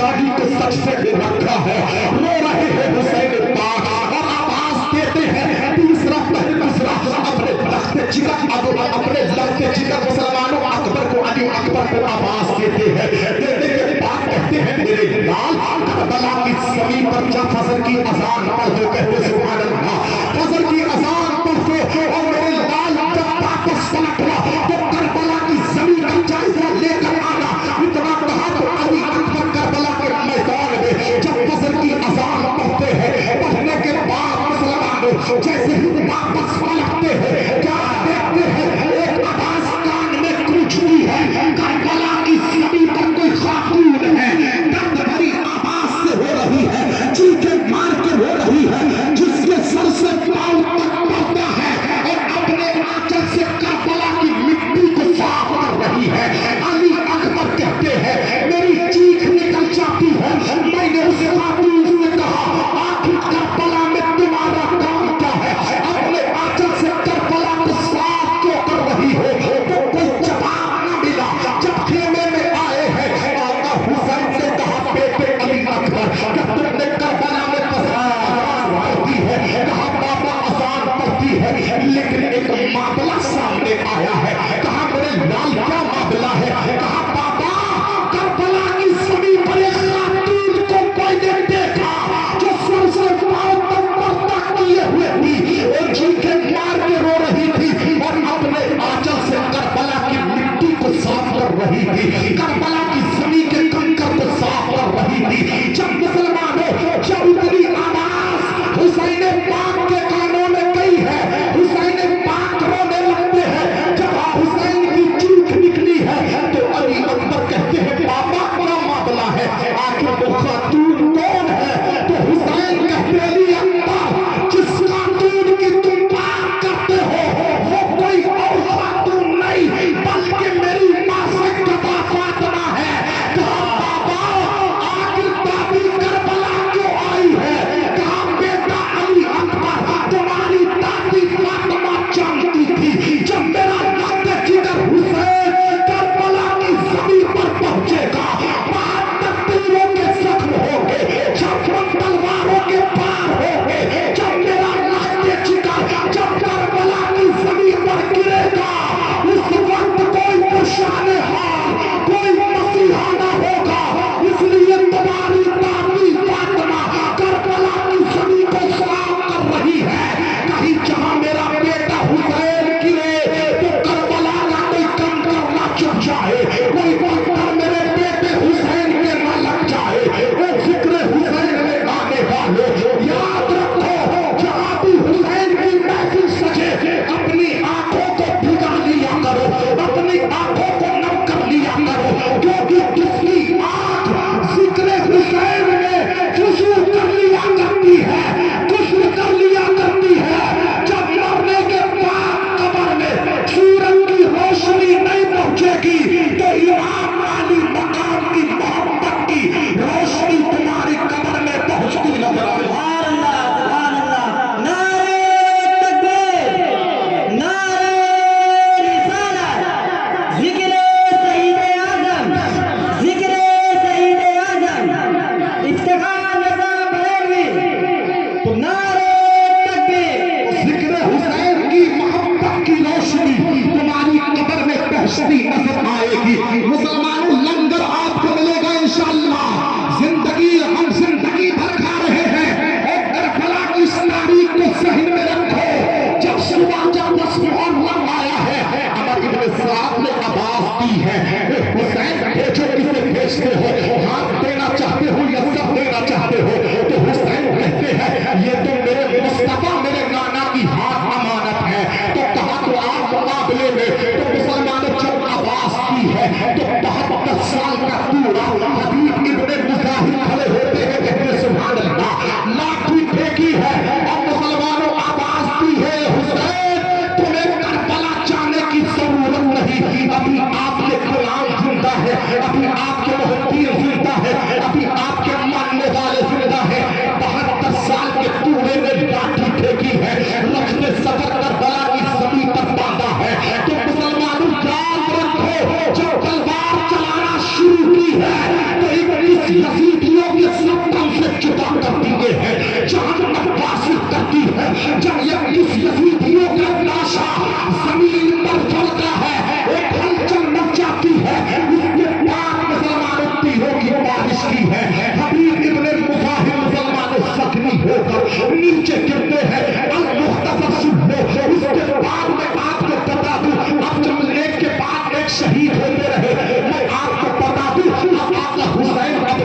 شادی کو سچ سے دے رکھا ہے، رو رہے ہیں حسین پاک اور آواز دیتے ہیں تیسرا دوسرا اپنے لخت جگر اپنے لخت جگر مسلمانوں اکبر کو علی اکبر کو آواز دیتے ہیں، دیتے کے بعد کہتے ہیں میرے لال کربلا کی زمین پر جا فجر کی اذان پڑھ دو، کہتے سبحان اللہ، فجر کی اذان پڑھ دو اور میرے لال جب واپس پلٹا تو کربلا کی زمین کا جائزہ لے کر آنا، اتنا کہا تو علی اکبر کربلا کے میدان میں جب فجر کی اذان پڑھتے ہیں، پڑھنے کے بعد مسلمان جیسے ہی واپس پلٹتے ہیں کیا دیکھتے ہیں ایک آواز کان میں گونجتی ہے، کربلا کی زمین پر کوئی خاتون ہے، درد بھری آواز سے ہو رہی ہے، چیخیں مار کے ہو رہی ہے، جس کے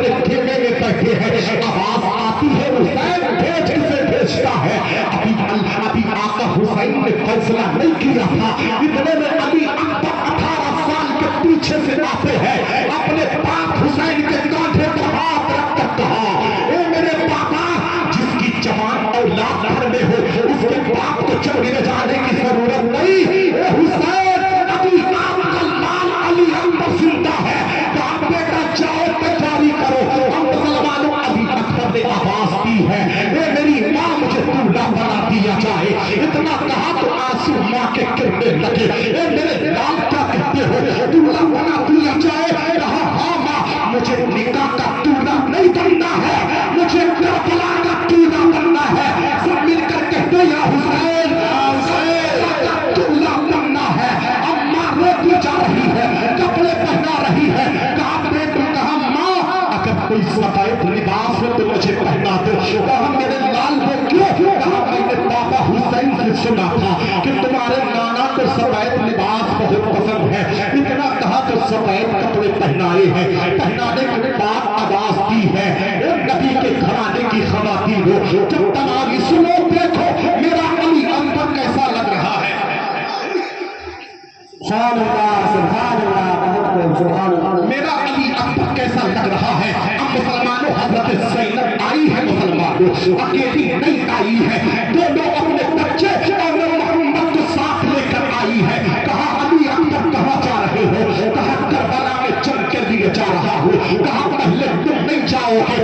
अपने खेमे में बैठे हैं, आवाज आती है हुसैन भेज किसे भेजता है। अभी आका हुसैन ने फैसला नहीं किया था, इतने में अली अकबर 18 साल के पीछे से आते हैं, अपने बाप हुसैन के कांधे पर हाथ रखकर कहा, ए मेरे पापा, जिसकी जवान औलाद घर में हो उसके बाप को चोरी में जाने की जरूरत नहीं। ए हुसैन, अभी आपका लाल अली अकबर जिंदा है, कहा बेटा जाओ तैयारी करो, हम मुसलमानों। अभी अकबर ने आवाज दी है, ए मेरी माँ, मुझे दूल्हा बना दिया जाए। इतना कहा तो आंसू माँ के गिरने लगे। ए मेरे लाल, क्या कहते हो, दूल्हा बना दिया जाए? कहा हाँ माँ, मुझे निकाह का दूल्हा नहीं बनना है, मुझे करबला का दूल्हा बनना है। सब मिलकर कहते या हुसैन, का दूल्हा बनना है। अम्मा रोती जा रही है, कपड़े पहना रही है। कहा बेटू, कहा माँ, अगर कोई सफेद लिबास है तो मुझे पहना दो। कहा मेरे लाल वो क्यों? कहा मैंने पापा हुसैन से सुना था कि तुम्हारे नाना को सफेद लिबास बहुत पसंद है। इतना कहा तो सफेद कपड़े पहनाए हैं। पहनाने के बाद आवाज दी है, नबी के घराने की खवातीन हो, जब तमाम सुनो, देखो मेरा अली अकबर कैसा लग रहा है। मेरा अली अकबर कैसा लग रहा है। अब मुसलमानों, हजरत ज़ैनब आई है, मुसलमानों अकेली नहीं आई है, दोनों अपने बच्चे और मोहम्मद को साथ लेकर आई है। कहा अली अकबर कहाँ जा रहे हो? कहा करबला में जंग के लिए जा रहा हूँ। कहा पहले तुम नहीं जाओगे,